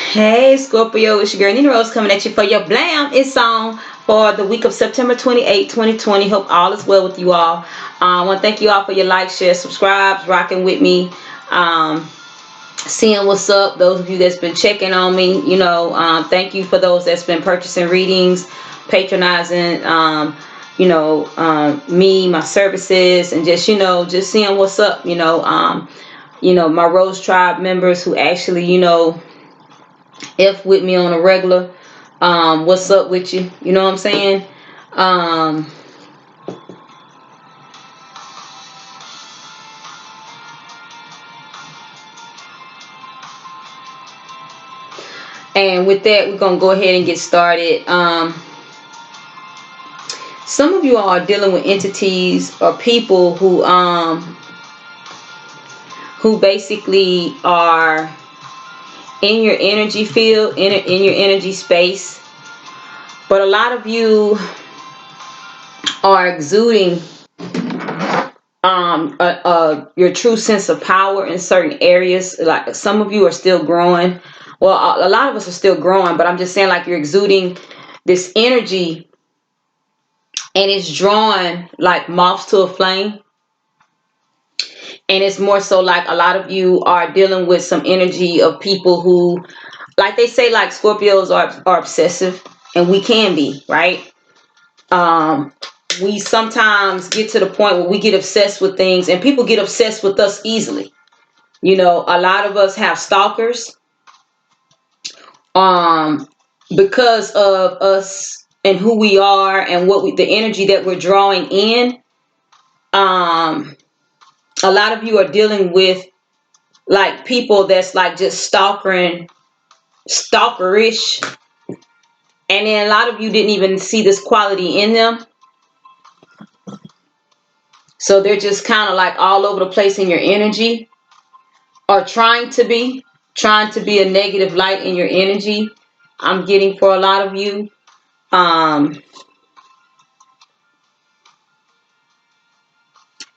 Hey Scorpio, it's your girl NeenaRose coming at you for your BLAM. It's on for the week of September 28, 2020. Hope all is well with you all. I want to thank you all for your likes, shares, subscribes, rocking with me, seeing what's up. Those of you that's been checking on me, thank you for those that's been purchasing readings, patronizing, me, my services, and just seeing what's up. My RoseTribe members who actually, F with me on a regular. What's up with you? You know what I'm saying? And with that, we're gonna go ahead and get started. Some of you all are dealing with entities or people who basically are in your energy field, in your energy space. But a lot of you are exuding your true sense of power in certain areas. Like some of you are still growing. Well, a lot of us are still growing, but I'm just saying, like, you're exuding this energy and it's drawn like moths to a flame. And it's more so like a lot of you are dealing with some energy of people who, like they say, like Scorpios are obsessive, and we can be, right? We sometimes get to the point where we get obsessed with things, and people get obsessed with us easily. A lot of us have stalkers because of us and who we are and the energy that we're drawing in. A lot of you are dealing with like people that's like just stalkerish, and then a lot of you didn't even see this quality in them. So they're just kind of like all over the place in your energy, or trying to be a negative light in your energy. I'm getting for a lot of you.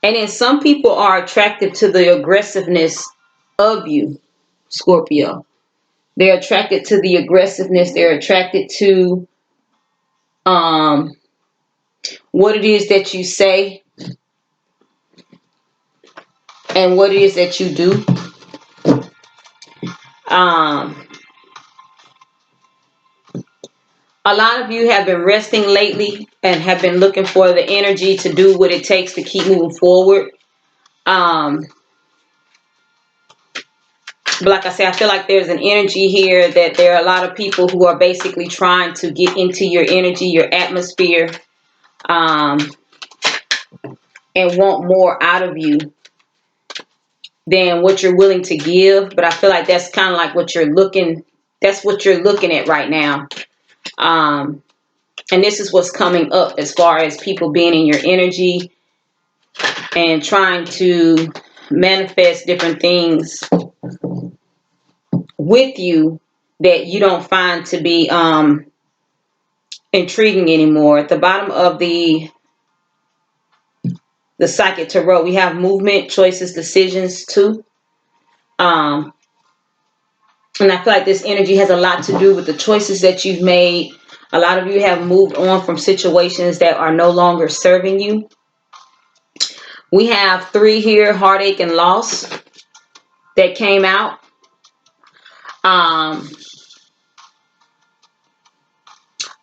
And then some people are attracted to the aggressiveness of you, Scorpio. They're attracted to the aggressiveness. They're attracted to what it is that you say and what it is that you do. A lot of you have been resting lately and have been looking for the energy to do what it takes to keep moving forward. But like I said, I feel like there's an energy here that there are a lot of people who are basically trying to get into your energy, your atmosphere, and want more out of you than what you're willing to give. But I feel like that's kind of like what you're looking at right now. And this is what's coming up as far as people being in your energy and trying to manifest different things with you that you don't find to be intriguing anymore. At the bottom of the Psychic Tarot, we have movement, choices, decisions too. And I feel like this energy has a lot to do with the choices that you've made. A lot of you have moved on from situations that are no longer serving you. We have 3 here, heartache and loss, that came out. A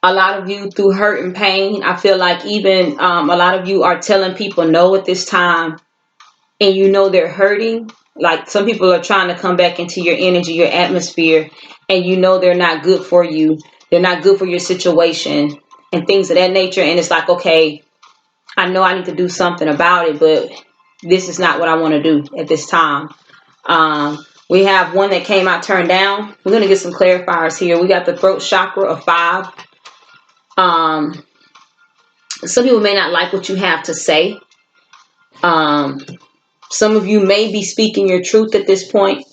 lot of you through hurt and pain. I feel like even a lot of you are telling people no at this time, and they're hurting. Like some people are trying to come back into your energy, your atmosphere, and they're not good for you. They're not good for your situation and things of that nature. And it's like, okay, I know I need to do something about it, but this is not what I want to do at this time. We have one that came out turned down. We're going to get some clarifiers here. We got the throat chakra of 5. Some people may not like what you have to say. Some of you may be speaking your truth at this point,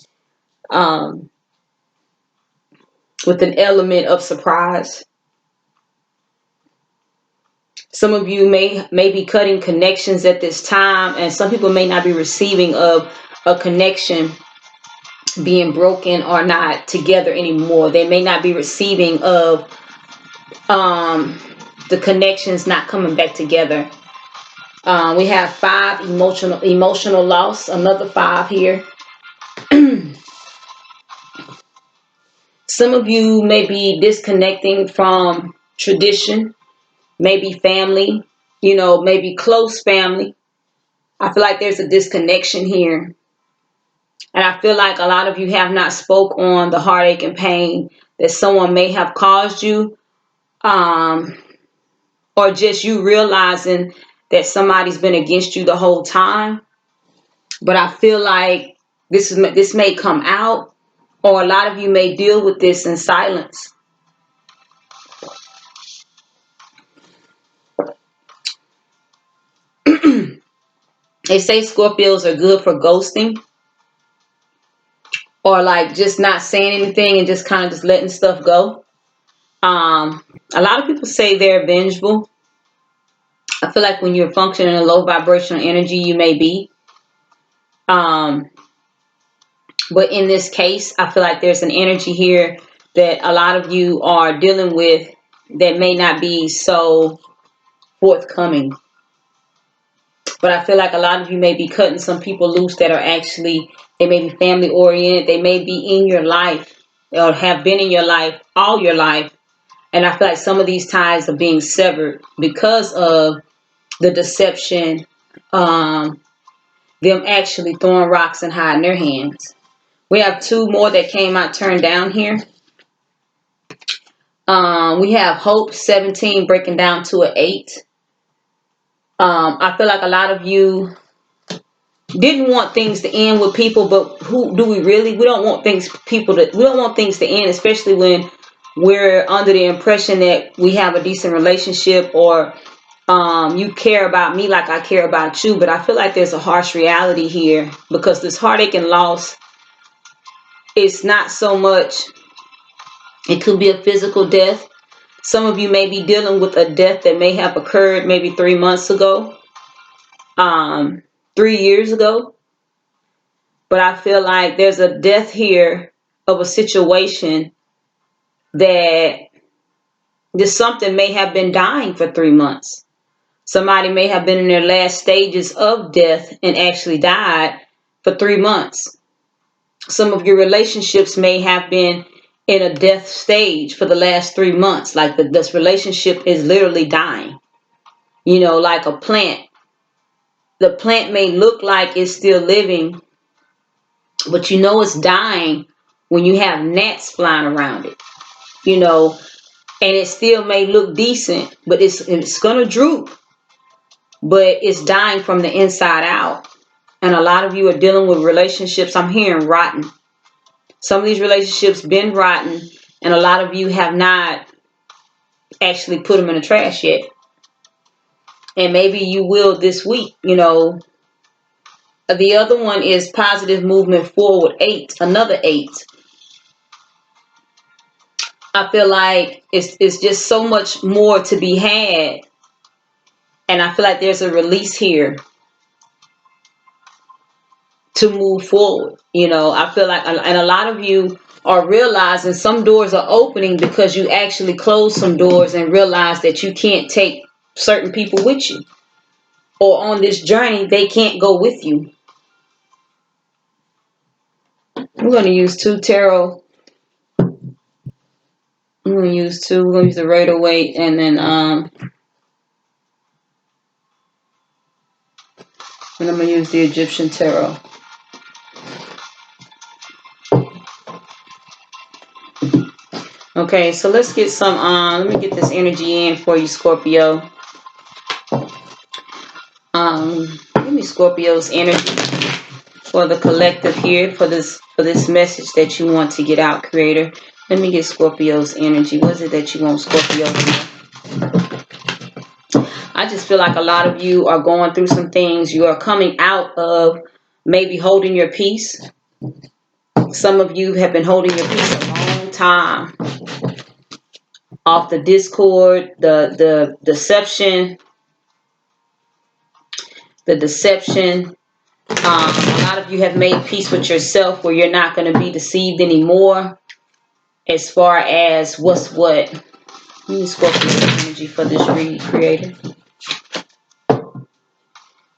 with an element of surprise. Some of you may be cutting connections at this time, and some people may not be receiving of a connection being broken or not together anymore. They may not be receiving of the connections not coming back together. We have 5, emotional loss, another 5 here. Some of you may be disconnecting from tradition, maybe family, maybe close family. I feel like there's a disconnection here. And I feel like a lot of you have not spoke on the heartache and pain that someone may have caused you, or just you realizing that somebody's been against you the whole time. But I feel like this may come out, or a lot of you may deal with this in silence. They say Scorpios are good for ghosting, or like just not saying anything and just kind of just letting stuff go. A lot of people say they're vengeful. I feel like when you're functioning in a low vibrational energy, you may be. But in this case, I feel like there's an energy here that a lot of you are dealing with that may not be so forthcoming. But I feel like a lot of you may be cutting some people loose that are actually, they may be family oriented. They may be in your life or have been in your life all your life. And I feel like some of these ties are being severed because of the deception, them actually throwing rocks and hiding their hands. We have 2 more that came out turned down here. We have Hope 17 breaking down to an 8. I feel like a lot of you didn't want things to end with people, but who do we really? We don't want things to end, especially when we're under the impression that we have a decent relationship, or you care about me like I care about you. But I feel like there's a harsh reality here, because this heartache and loss is not so much, it could be a physical death. Some of you may be dealing with a death that may have occurred maybe 3 months ago, 3 years ago. But I feel like there's a death here of a situation that just something may have been dying for 3 months. Somebody may have been in their last stages of death and actually died for 3 months. Some of your relationships may have been in a death stage for the last 3 months. Like this relationship is literally dying. Like a plant. The plant may look like it's still living, but it's dying when you have gnats flying around it. And it still may look decent, but it's gonna droop. But it's dying from the inside out. And a lot of you are dealing with relationships, I'm hearing rotten. Some of these relationships been rotten, and a lot of you have not actually put them in the trash yet. And maybe you will this week. The other one is positive movement forward, 8, another 8. I feel like it's just so much more to be had. And I feel like there's a release here to move forward. I feel like, and a lot of you are realizing some doors are opening because you actually closed some doors and realize that you can't take certain people with you, or on this journey they can't go with you. I'm going to use 2 tarot. I'm going to use 2. We're going to use the Rider-Waite, and then I'm going to use the Egyptian tarot. Okay, so let's get some, let me get this energy in for you, Scorpio. Give me Scorpio's energy for the collective here, for this message that you want to get out, Creator. Let me get Scorpio's energy. What is it that you want, Scorpio? I just feel like a lot of you are going through some things. You are coming out of maybe holding your peace. Some of you have been holding your peace a long time. Off the discord, the deception, A lot of you have made peace with yourself where you're not going to be deceived anymore as far as what's what. Let me Scorpio energy for this read, creator.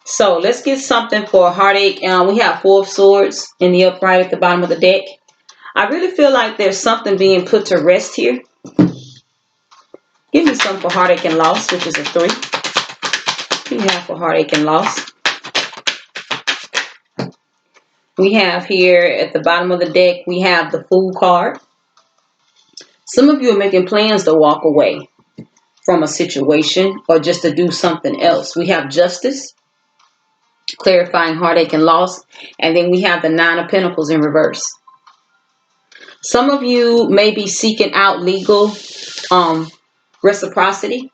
So let's get something for heartache. We have 4 of Swords in the upright at the bottom of the deck. I really feel like there's something being put to rest here. Give me some for heartache and loss, which is a 3. We have for heartache and loss. We have here at the bottom of the deck, we have the Fool card. Some of you are making plans to walk away from a situation or just to do something else. We have Justice, clarifying heartache and loss. And then we have the 9 of Pentacles in reverse. Some of you may be seeking out legal reciprocity.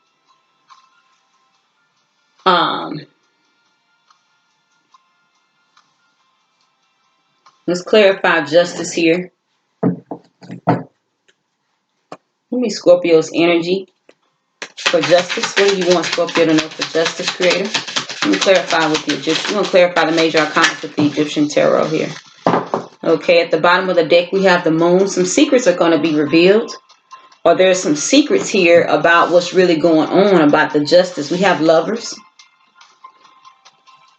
Let's clarify justice here. Give me Scorpio's energy for justice. What do you want Scorpio to know for justice, creator? Let me clarify with the Egyptian. We're going to clarify the major arcana with the Egyptian tarot here. Okay, at the bottom of the deck, we have the moon. Some secrets are going to be revealed. Or there's some secrets here about what's really going on about the justice. We have Lovers.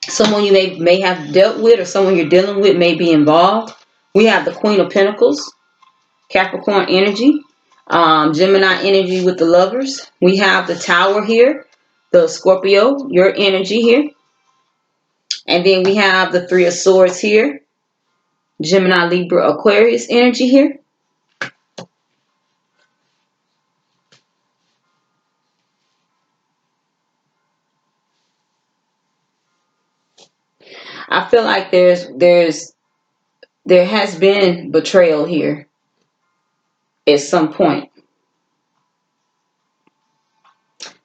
Someone you may have dealt with or someone you're dealing with may be involved. We have the Queen of Pentacles, Capricorn energy, Gemini energy with the Lovers. We have the Tower here, the Scorpio, your energy here. And then we have the 3 of Swords here, Gemini, Libra, Aquarius energy here. I feel like there has been betrayal here at some point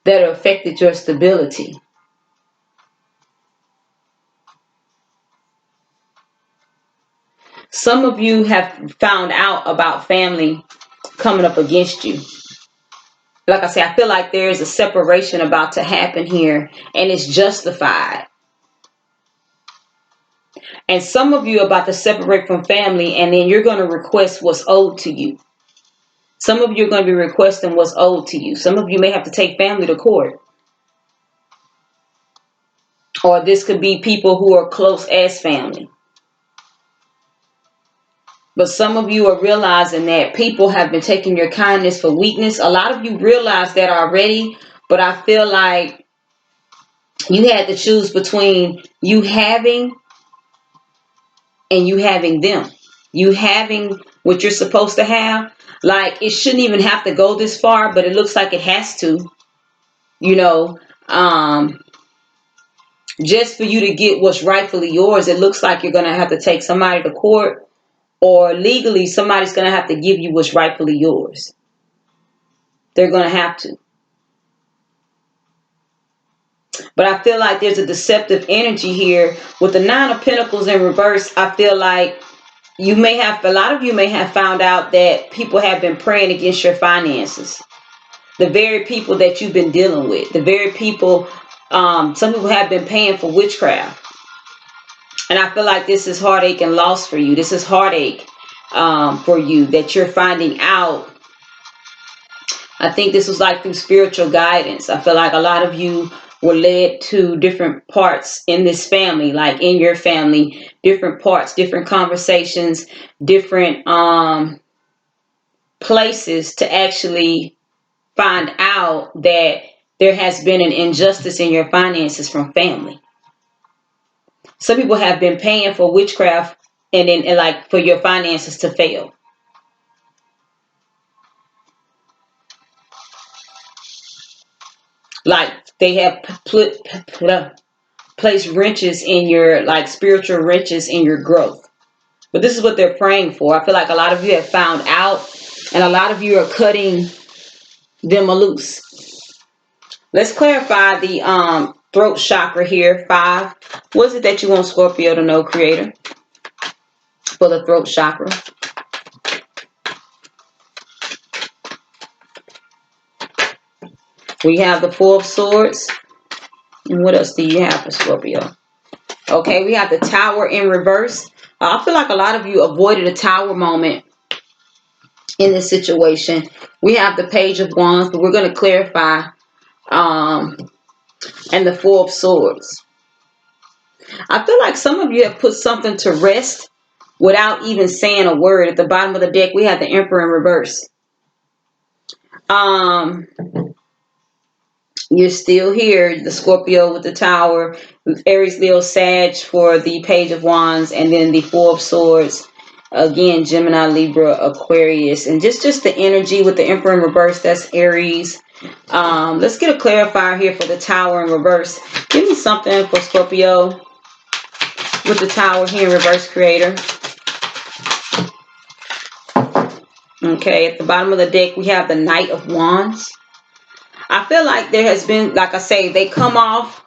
that affected your stability. Some of you have found out about family coming up against you. Like I say, I feel like there is a separation about to happen here, and it's justified. And some of you are about to separate from family, and then you're going to request what's owed to you. Some of you are going to be requesting what's owed to you. Some of you may have to take family to court. Or this could be people who are close as family. But some of you are realizing that people have been taking your kindness for weakness. A lot of you realize that already, but I feel like you had to choose between you having and you having them. You having what you're supposed to have. Like, it shouldn't even have to go this far, but it looks like it has to. You know, just for you to get what's rightfully yours, it looks like you're going to have to take somebody to court, or legally somebody's going to have to give you what's rightfully yours. They're going to have to. But I feel like there's a deceptive energy here. With the 9 of Pentacles in reverse, I feel like a lot of you may have found out that people have been praying against your finances. The very people that you've been dealing with. The very people, some people have been paying for witchcraft. And I feel like this is heartache and loss for you. This is heartache for you that you're finding out. I think this was like through spiritual guidance. I feel like a lot of you were led to different parts in this family, like in your family, different parts, different conversations, different places to actually find out that there has been an injustice in your finances from family. Some people have been paying for witchcraft and like for your finances to fail. Like they have placed wrenches in your, like spiritual wrenches in your growth. But this is what they're praying for. I feel like a lot of you have found out, and a lot of you are cutting them loose. Let's clarify the throat chakra here. 5. What is it that you want Scorpio to know, creator, for the throat chakra? We have the 4 of Swords. And what else do you have for Scorpio? Okay, we have the Tower in reverse. I feel like a lot of you avoided a Tower moment in this situation. We have the Page of Wands, but we're going to clarify. Um, and the Four of Swords. I feel like some of you have put something to rest without even saying a word. At the bottom of the deck, we have the Emperor in reverse. Um, you're still here, the Scorpio with the Tower, Aries, Leo, Sag for the Page of Wands, and then the Four of Swords. Again, Gemini, Libra, Aquarius, and just the energy with the Emperor in reverse. That's Aries. Let's get a clarifier here for the Tower in reverse. Give me something for Scorpio with the Tower here in reverse, Creator. Okay, at the bottom of the deck, we have the Knight of Wands. I feel like there has been, like I say, they come off.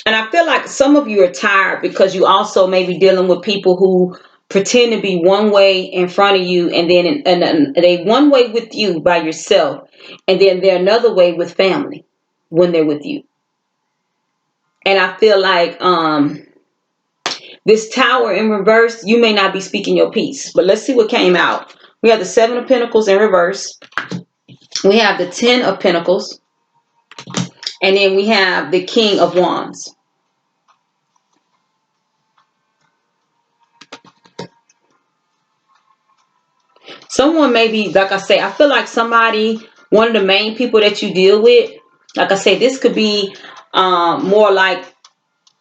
And I feel like some of you are tired because you also may be dealing with people who pretend to be one way in front of you, and then they one way with you by yourself, and then they're another way with family when they're with you. And I feel like this Tower in reverse, you may not be speaking your piece. But let's see what came out. We have the Seven of Pentacles in reverse. We have the Ten of Pentacles. And then we have the King of Wands. Someone may be, like I say, I feel like somebody, one of the main people that you deal with, like I say, this could be more like,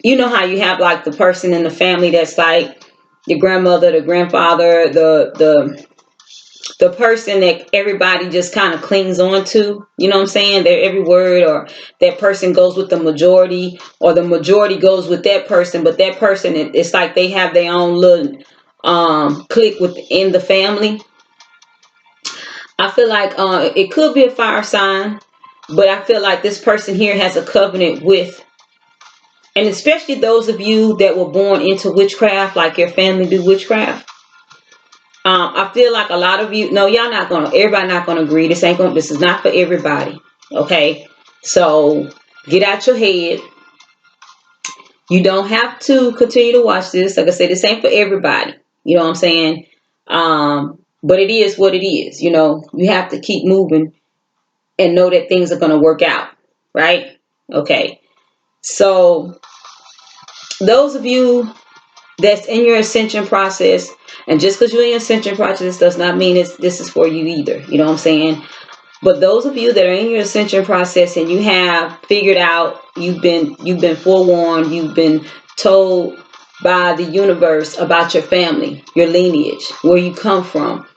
you know how you have like the person in the family that's like the grandmother, the grandfather, the person that everybody just kind of clings on to, you know what I'm saying? Their every word, or that person goes with the majority, or the majority goes with that person, but that person, it's like they have their own little clique within the family. I feel like it could be a fire sign, but I feel like this person here has a covenant with, and especially those of you that were born into witchcraft, like your family do witchcraft. I feel like a lot of you, no, y'all not gonna, everybody not gonna agree. This is not for everybody. Okay, so get out your head. You don't have to continue to watch this. Like I said, this ain't for everybody. You know what I'm saying? But it is what it is. You know, you have to keep moving and know that things are gonna work out, right? Okay, so those of you that's in your ascension process, and just because you're in your ascension process does not mean this is for you either. You know what I'm saying? But those of you that are in your ascension process and you have figured out, you've been forewarned, you've been told by the universe about your family, your lineage, where you come from,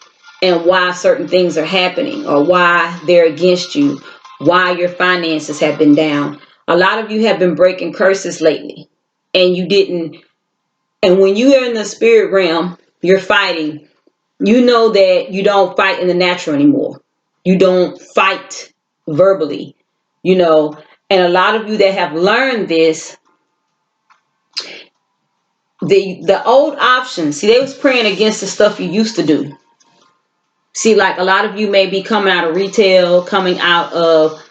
and why certain things are happening, or why they're against you, why your finances have been down. A lot of you have been breaking curses lately, and you didn't. And when you are in the spirit realm, you're fighting. You know that you don't fight in the natural anymore. You don't fight verbally, you know. And a lot of you that have learned this, the old options, see, they was praying against the stuff you used to do. See, like a lot of you may be coming out of retail, coming out of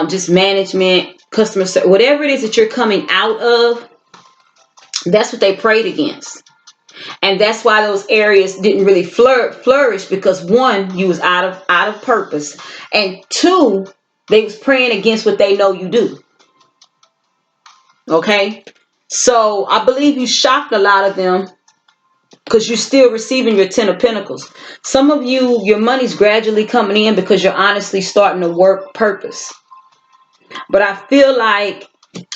just management, customer service, whatever it is that you're coming out of, that's what they prayed against. And that's why those areas didn't really flourish, because one, you was out of purpose, and two, they was praying against what they know you do. Okay, so I believe you shocked a lot of them because you're still receiving your Ten of Pentacles. Some of you, your money's gradually coming in because you're honestly starting to work purpose. But I feel like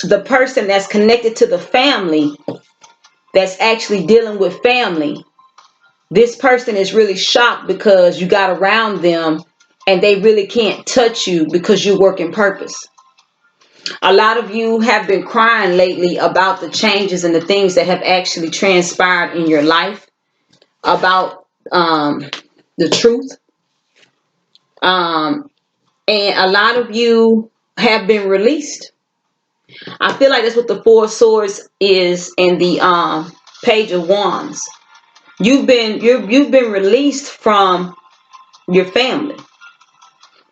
the person that's connected to the family, that's actually dealing with family, this person is really shocked because you got around them and they really can't touch you because you work in purpose. A lot of you have been crying lately about the changes and the things that have actually transpired in your life, about the truth. And a lot of you have been released. I feel like that's what the Four of Swords is in the Page of Wands. You've been released from your family.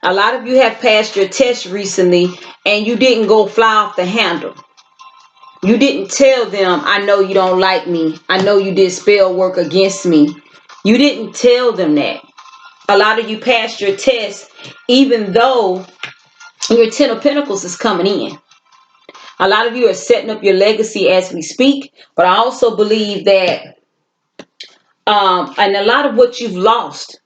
A lot of you have passed your test recently and you didn't go fly off the handle. You didn't tell them, I know you don't like me. I know you did spell work against me. You didn't tell them that. A lot of you passed your test, even though your 10 of Pentacles is coming in. A lot of you are setting up your legacy as we speak. But I also believe that, and a lot of what you've lost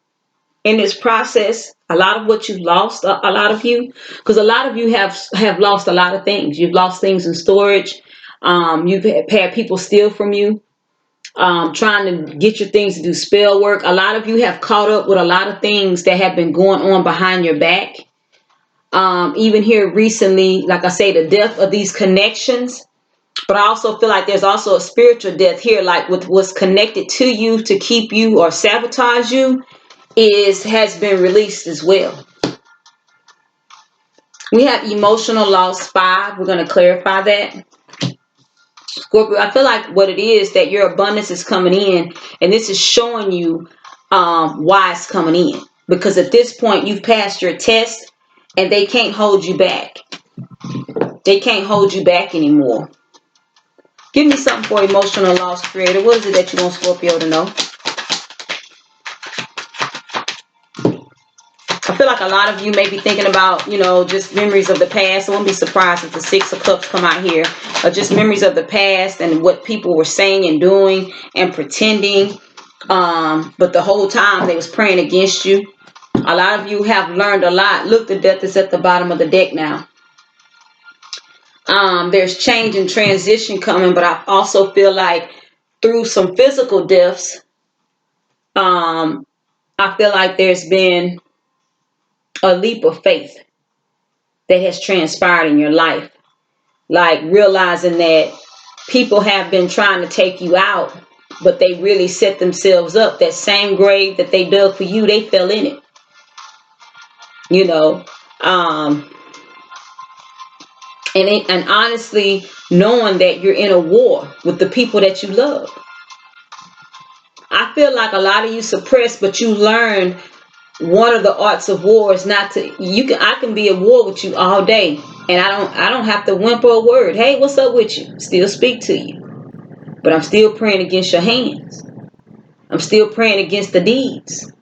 in this process, a lot of what you've lost, a lot of you, because a lot of you have lost a lot of things. You've lost things in storage. You've had people steal from you, trying to get your things to do spell work. A lot of you have caught up with a lot of things that have been going on behind your back. Even here recently, like I say, the death of these connections. But I also feel like there's also a spiritual death here, like with what's connected to you to keep you or sabotage you has been released as well. We have emotional loss 5. We're going to clarify that. Scorpio, I feel like what it is that your abundance is coming in, and this is showing you why it's coming in. Because at this point, you've passed your test, and they can't hold you back. They can't hold you back anymore. Give me something for emotional loss, Creator. What is it that you want Scorpio to know? I feel like a lot of you may be thinking about, just memories of the past. I won't be surprised if the 6 of Cups come out here. Or just memories of the past and what people were saying and doing and pretending. But the whole time they was praying against you. A lot of you have learned a lot. Look, the death is at the bottom of the deck now. There's change and transition coming, but I also feel like through some physical deaths, I feel like there's been a leap of faith that has transpired in your life. Like realizing that people have been trying to take you out, but they really set themselves up. That same grave that they dug for you, they fell in it. And honestly, knowing that you're in a war with the people that you love. I feel like a lot of you suppressed, but you learned one of the arts of war is not to. I can be at war with you all day, and I don't have to whimper a word. Hey, what's up with you? Still speak to you, but I'm still praying against your hands. I'm still praying against the deeds.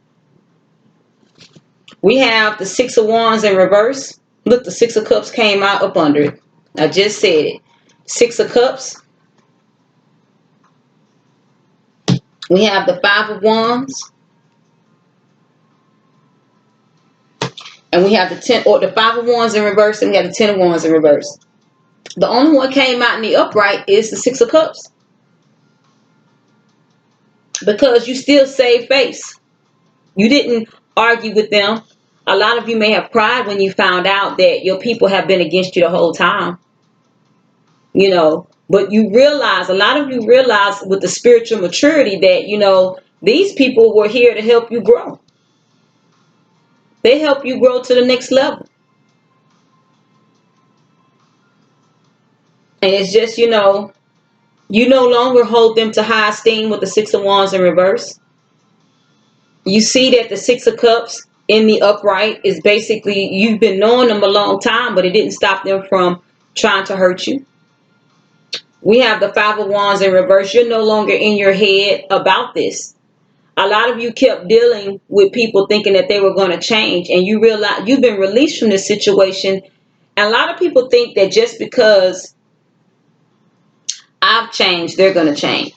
We have the 6 of Wands in reverse. Look, the 6 of Cups came out up under it. I just said it. 6 of Cups. We have the 5 of Wands. And we have the 10 or the 5 of Wands in reverse, and we have the 10 of Wands in reverse. The only one came out in the upright is the 6 of Cups. Because you still saved face. You didn't argue with them. A lot of you may have cried when you found out that your people have been against you the whole time. But you realize, a lot of you realize with the spiritual maturity that, these people were here to help you grow. They help you grow to the next level. And it's just, you no longer hold them to high esteem with the 6 of Wands in reverse. You see that the 6 of Cups in the upright is basically, you've been knowing them a long time, but it didn't stop them from trying to hurt you. We have the 5 of Wands in reverse. You're no longer in your head about this. A lot of you kept dealing with people thinking that they were going to change, and you realize you've been released from this situation. And a lot of people think that just because I've changed, they're going to change.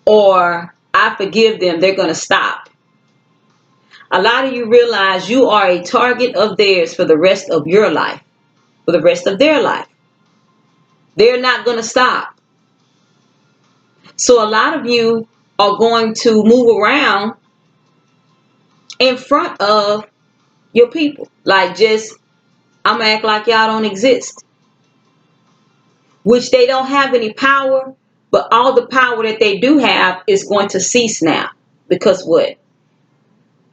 Or I forgive them, they're going to stop. A lot of you realize you are a target of theirs for the rest of your life, for the rest of their life. They're not going to stop. So a lot of you are going to move around in front of your people. Like I'm going to act like y'all don't exist. Which they don't have any power, but all the power that they do have is going to cease now. Because what?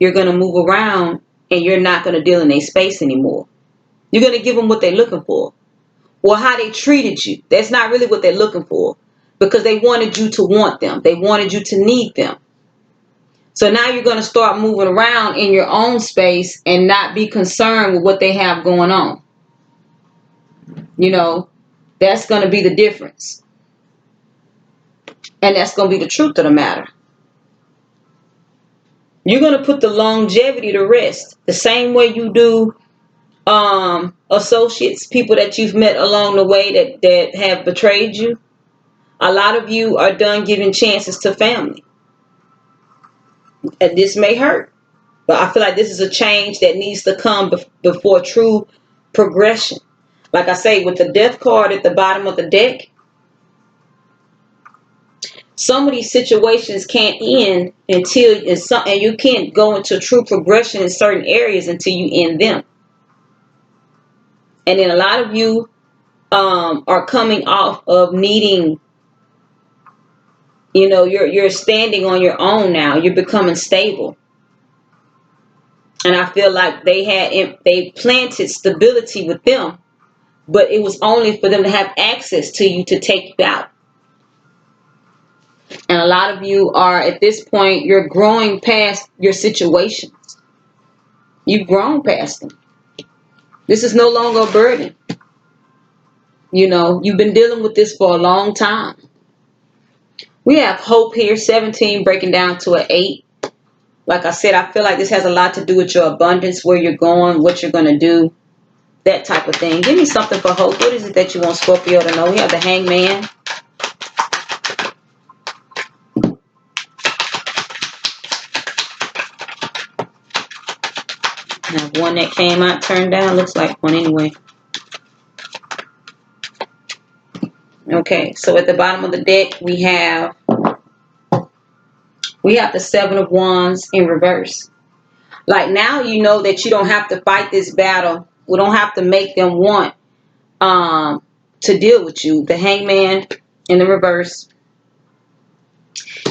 You're going to move around and you're not going to deal in their space anymore. You're going to give them what they're looking for. Or how they treated you. That's not really what they're looking for. Because they wanted you to want them. They wanted you to need them. So now you're going to start moving around in your own space and not be concerned with what they have going on. That's going to be the difference. And that's going to be the truth of the matter. You're going to put the longevity to rest. The same way you do associates, people that you've met along the way that have betrayed you. A lot of you are done giving chances to family. And this may hurt. But I feel like this is a change that needs to come before true progression. Like I say, with the death card at the bottom of the deck, some of these situations can't end until and you can't go into true progression in certain areas until you end them. And then a lot of you are coming off of needing, you're standing on your own now. You're becoming stable. And I feel like they planted stability with them, but it was only for them to have access to you to take you out. And a lot of you are, at this point, you're growing past your situations. You've grown past them. This is no longer a burden. You've been dealing with this for a long time. We have hope here, 17 breaking down to an 8. Like I said, I feel like this has a lot to do with your abundance, where you're going, what you're going to do, that type of thing. Give me something for hope. What is it that you want Scorpio to know? We have the Hangman. I have one that came out turned down. Looks like one anyway. Okay, so at the bottom of the deck, we have the 7 of Wands in reverse. Like, now you know that you don't have to fight this battle. We don't have to make them want to deal with you. The Hangman in the reverse.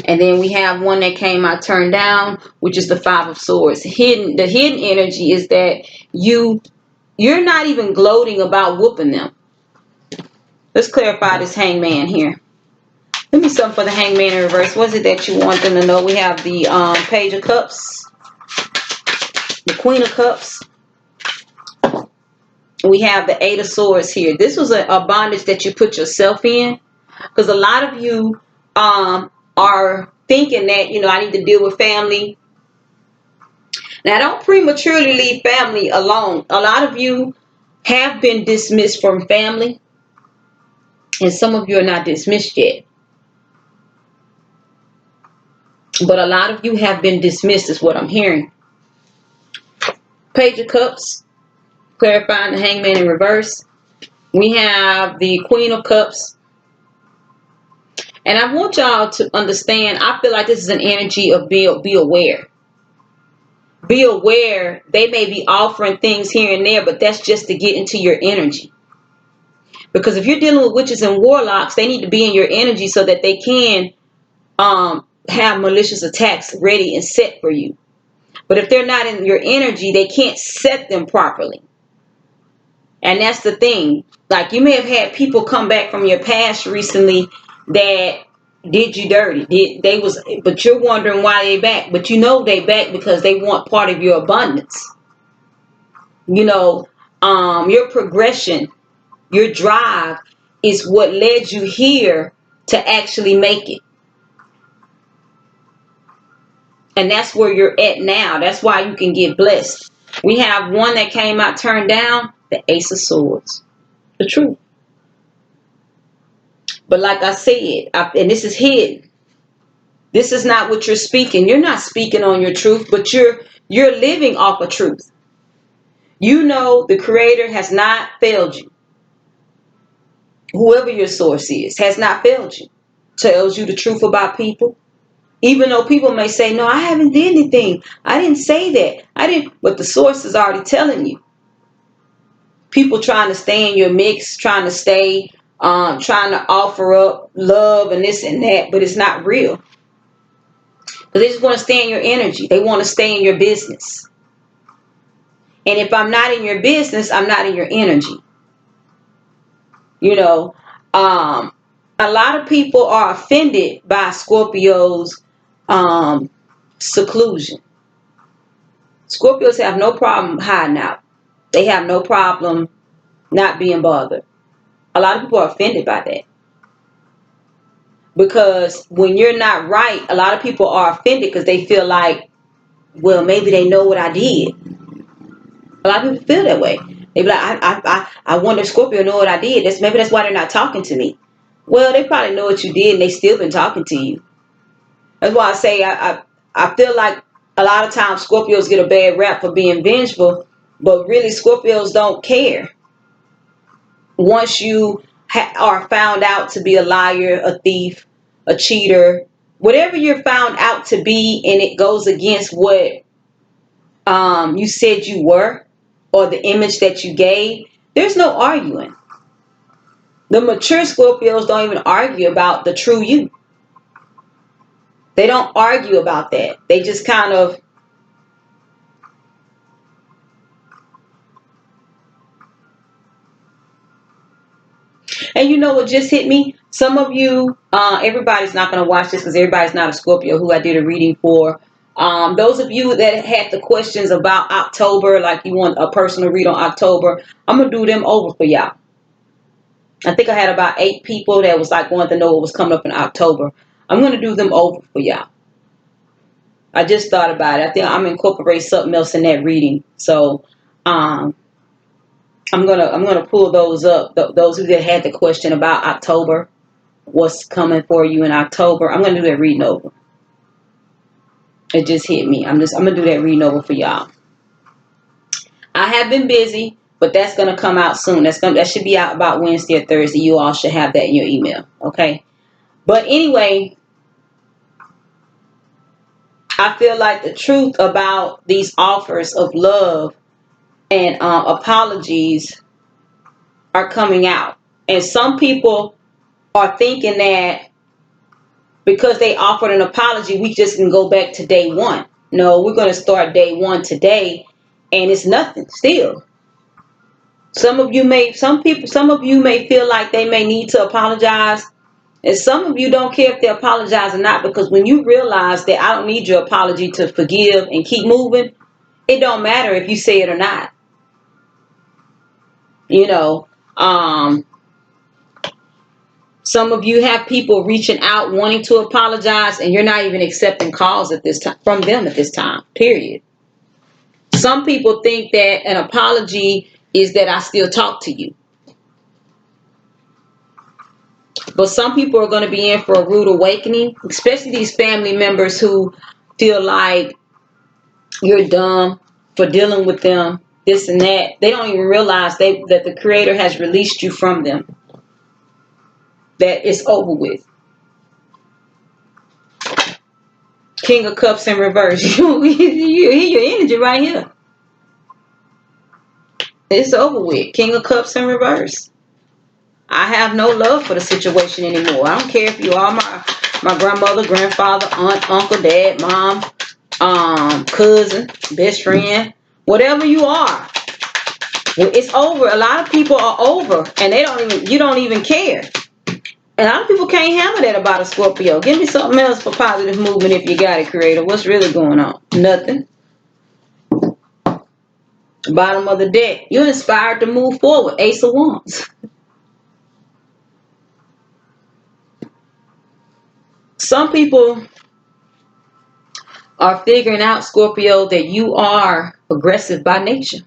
And then we have one that came out turned down, which is the 5 of Swords. The hidden energy is that you're not even gloating about whooping them. Let's clarify this Hangman here. Give me something for the Hangman in reverse. What is it that you want them to know? We have the Page of Cups, the Queen of Cups. We have the 8 of Swords here. This was a bondage that you put yourself in, because a lot of you are thinking that, I need to deal with family. Now, don't prematurely leave family alone. A lot of you have been dismissed from family, and some of you are not dismissed yet. But a lot of you have been dismissed, is what I'm hearing. Page of Cups, clarifying the Hangman in reverse. We have the Queen of Cups. And I want y'all to understand, I feel like this is an energy of be aware. Be aware. They may be offering things here and there, but that's just to get into your energy. Because if you're dealing with witches and warlocks, they need to be in your energy so that they can have malicious attacks ready and set for you. But if they're not in your energy, they can't set them properly. And that's the thing. Like, you may have had people come back from your past recently that did you dirty. But you're wondering why they back. But you know they back because they want part of your abundance. Your progression, your drive is what led you here to actually make it. And that's where you're at now. That's why you can get blessed. We have one that came out turned down, the Ace of Swords. The truth. But like I said, and this is hidden. This is not what you're speaking. You're not speaking on your truth, but you're living off of truth. The Creator has not failed you. Whoever your source is has not failed you. Tells you the truth about people. Even though people may say, no, I haven't did anything. I didn't say that. I didn't. But the source is already telling you. People trying to stay in your mix, trying to stay, trying to offer up love and this and that, but it's not real. Because they just want to stay in your energy. They want to stay in your business. And if I'm not in your business, I'm not in your energy. A lot of people are offended by Scorpio's seclusion. Scorpios have no problem hiding out. They have no problem not being bothered. A lot of people are offended by that. Because when you're not right, a lot of people are offended because they feel like, well, maybe they know what I did. A lot of people feel that way. They be like, I wonder if Scorpio know what I did. Maybe that's why they're not talking to me. Well, they probably know what you did and they still been talking to you. That's why I say I feel like a lot of times Scorpios get a bad rap for being vengeful, but really Scorpios don't care. Once you are found out to be a liar, a thief, a cheater, whatever you're found out to be, and it goes against what you said you were or the image that you gave, there's no arguing. The mature Scorpios don't even argue about the true you. They don't argue about that. They just kind of, and you know what just hit me? Some of you, everybody's not going to watch this because everybody's not a Scorpio who I did a reading for. Those of you that had the questions about October, like you want a personal read on October, I'm going to do them over for y'all. I think I had about 8 people that was like wanting to know what was coming up in October. I'm going to do them over for y'all. I just thought about it. I think I'm going to incorporate something else in that reading. So, I'm gonna pull those up. Those who that had the question about October, what's coming for you in October. I'm gonna do that reading over. It just hit me. I'm gonna do that reading over for y'all. I have been busy, but that's gonna come out soon. That should be out about Wednesday or Thursday. You all should have that in your email. Okay. But anyway, I feel like the truth about these offers of love and apologies are coming out, and some people are thinking that because they offered an apology, we just can go back to day one. No, we're going to start day one today, and it's nothing still. Some of you may feel like they may need to apologize, and some of you don't care if they apologize or not, because when you realize that I don't need your apology to forgive and keep moving, it don't matter if you say it or not. You know, some of you have people reaching out wanting to apologize, and you're not even accepting calls at this time from them at this time, period. Some people think that an apology is that I still talk to you. But some people are going to be in for a rude awakening, especially these family members who feel like you're dumb for dealing with them, this and that. They don't even realize that the Creator has released you from them, that it's over with. King of Cups in reverse. You hear your energy right here. It's over with. King of Cups in reverse. I have no love for the situation anymore. I don't care if you are my grandmother, grandfather, aunt, uncle, dad, mom, cousin, best friend, whatever you are. Well, it's over. A lot of people are over, and you don't even care. And a lot of people can't handle that about a Scorpio. Give me something else for positive movement if you got it, Creator. What's really going on? Nothing. Bottom of the deck. You're inspired to move forward. Ace of Wands. Some people are figuring out, Scorpio, that you are aggressive by nature.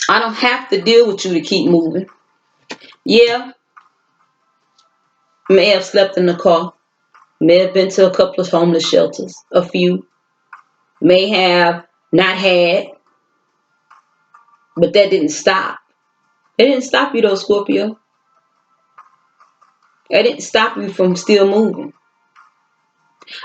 I don't have to deal with you to keep moving. Yeah, may have slept in the car. May have been to a couple of homeless shelters. A few. May have not had. But that didn't stop. It didn't stop you though, Scorpio. It didn't stop you from still moving.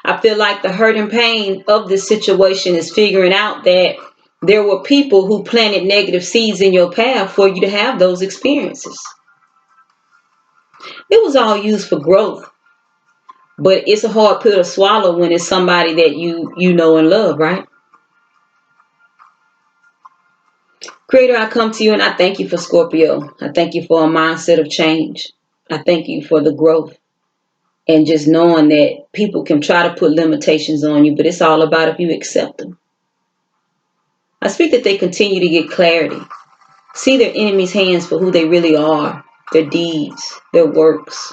I feel like the hurt and pain of this situation is figuring out that there were people who planted negative seeds in your path for you to have those experiences. It was all used for growth. But it's a hard pill to swallow when it's somebody that you know and love, right? Creator, I come to you and I thank you for Scorpio. I thank you for a mindset of change. I thank you for the growth. And just knowing that people can try to put limitations on you, but it's all about if you accept them. I speak that they continue to get clarity. See their enemies' hands for who they really are, their deeds, their works,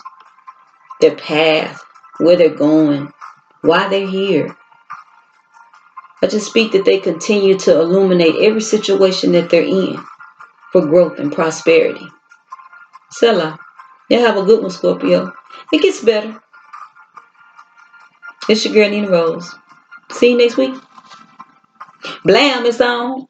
their path, where they're going, why they're here. I just speak that they continue to illuminate every situation that they're in for growth and prosperity. Selah. Y'all have a good one, Scorpio. It gets better. It's your girl, NeenaRose. See you next week. BLAM is on.